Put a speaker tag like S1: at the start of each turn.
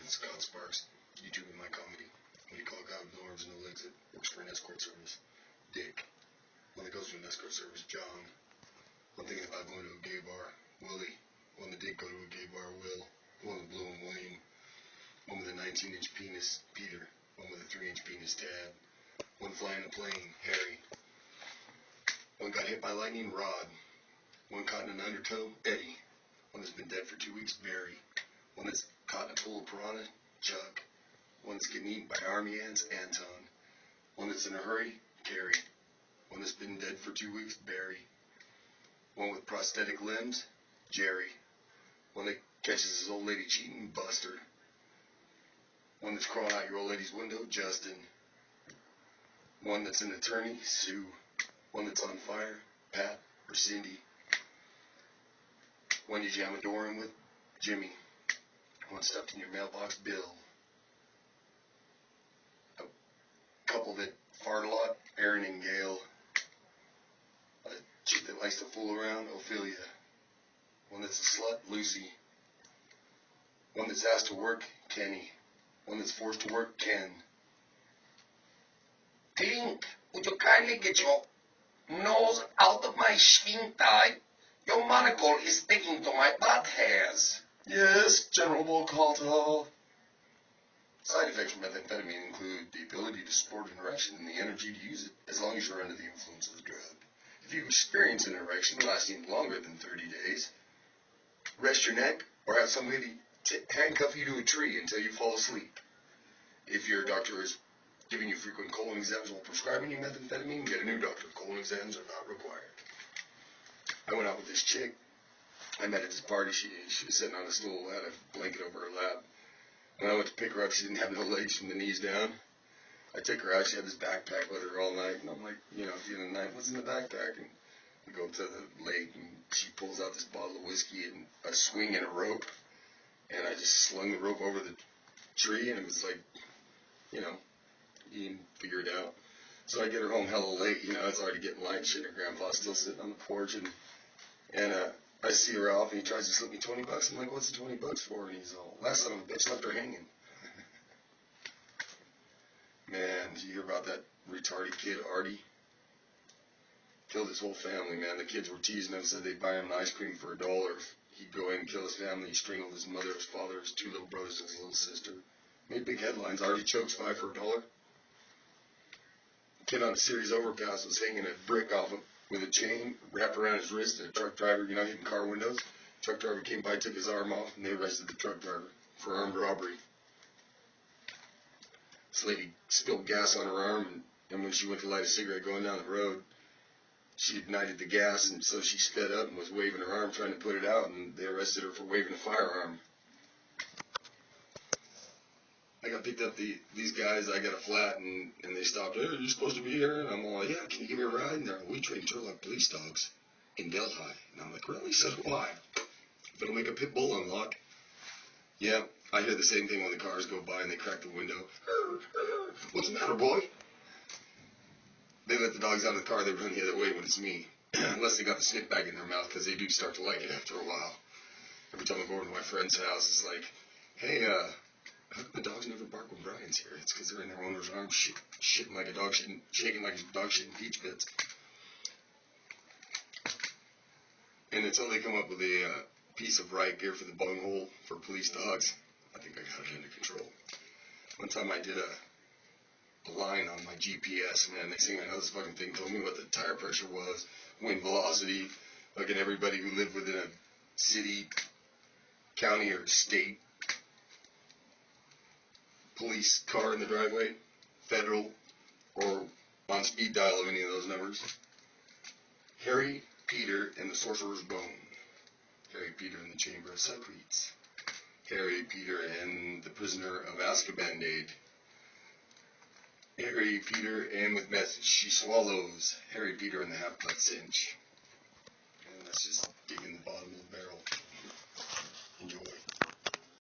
S1: Scott Sparks, YouTube and my comedy. What do you call a guy with no arms and no legs that works for an escort service? Dick. One that goes to an escort service, John. One thinking about going to a gay bar, Willie. One that did go to a gay bar, Will. One with blue and William. One with a 19-inch penis, Peter. One with a 3-inch penis, Tad. One flying a plane, Harry. One got hit by lightning, Rod. One caught in an undertow, Eddie. One that's been dead for 2 weeks, Barry. One that's caught in a pool of piranha, Chuck. One that's getting eaten by army ants, Anton. One that's in a hurry, Carrie. One that's been dead for 2 weeks, Barry. One with prosthetic limbs, Jerry. One that catches his old lady cheating, Buster. One that's crawling out your old lady's window, Justin. One that's an attorney, Sue. One that's on fire, Pat or Cindy. One you jam a door in with, Jimmy. One stuffed in your mailbox, Bill. A couple that fart a lot, Aaron and Gail. A chick that likes to fool around, Ophelia. One that's a slut, Lucy. One that's asked to work, Kenny. One that's forced to work, Ken.
S2: Tink, would you kindly get your nose out of my schink tie? Your monocle is sticking to my butt hairs.
S1: Yes, General Volcaltol. Side effects from methamphetamine include the ability to support an erection and the energy to use it as long as you're under the influence of the drug. If you experience an erection lasting longer than 30 days, rest your neck or have somebody handcuff you to a tree until you fall asleep. If your doctor is giving you frequent colon exams while prescribing you methamphetamine, get a new doctor. Colon exams are not required. I went out with this chick. I met at this party. She was sitting on a stool, had a blanket over her lap. When I went to pick her up, she didn't have no legs from the knees down. I took her out. She had this backpack with her all night. And I'm like, at the end of the night, what's in the backpack? And we go up to the lake, and she pulls out this bottle of whiskey and a swing and a rope. And I just slung the rope over the tree, and it was like, you can figure it out. So I get her home hella late. It's already getting light. Shit, her grandpa's still sitting on the porch, and I see her off, and he tries to slip me $20. I'm like, what's the $20 for? And he's all, last son of a bitch left her hanging. Man, did you hear about that retarded kid, Artie? Killed his whole family, man. The kids were teasing him, said they'd buy him an ice cream for $1 if he'd go in and kill his family. He strangled his mother, his father, his 2 little brothers, and his little sister. Made big headlines. Artie chokes 5 for $1. Kid on a Series overpass was hanging a brick off him with a chain wrapped around his wrist, and a truck driver, hitting car windows. Truck driver came by, took his arm off, and they arrested the truck driver for armed robbery. This lady spilled gas on her arm, and when she went to light a cigarette going down the road, she ignited the gas, and so she sped up and was waving her arm trying to put it out, and they arrested her for waving a firearm. I got picked up these guys. I got a flat, and they stopped. Hey, are you supposed to be here? And I'm all like, yeah, can you give me a ride? And they're like, we train Turlock police dogs in Delhi. And I'm like, really? So do I. If it'll make a pit bull unlock. Yeah, I hear the same thing when the cars go by and they crack the window. What's the matter, boy? They let the dogs out of the car. They run the other way when it's me. Unless they got the sniff bag in their mouth, because they do start to like it after a while. Every time I go over to my friend's house, it's like, hey, how come the dogs never bark when Brian's here? It's because they're in their owner's arms, shaking like a dog shitting peach pits. And until they come up with a piece of riot gear for the bunghole for police dogs, I think I got it under control. One time I did a line on my GPS, man. Next thing I know, this fucking thing told me what the tire pressure was, wind velocity, fucking everybody who lived within a city, county, or state. Police car in the driveway, federal, or on speed dial of any of those numbers. Harry, Peter, and the Sorcerer's Bone. Harry, Peter, and the Chamber of Secrets. Harry, Peter, and the Prisoner of Azkaban. Harry, Peter, and with message she swallows. Harry, Peter, and the Half-Blood Cinch. And that's just digging the bottom of the barrel.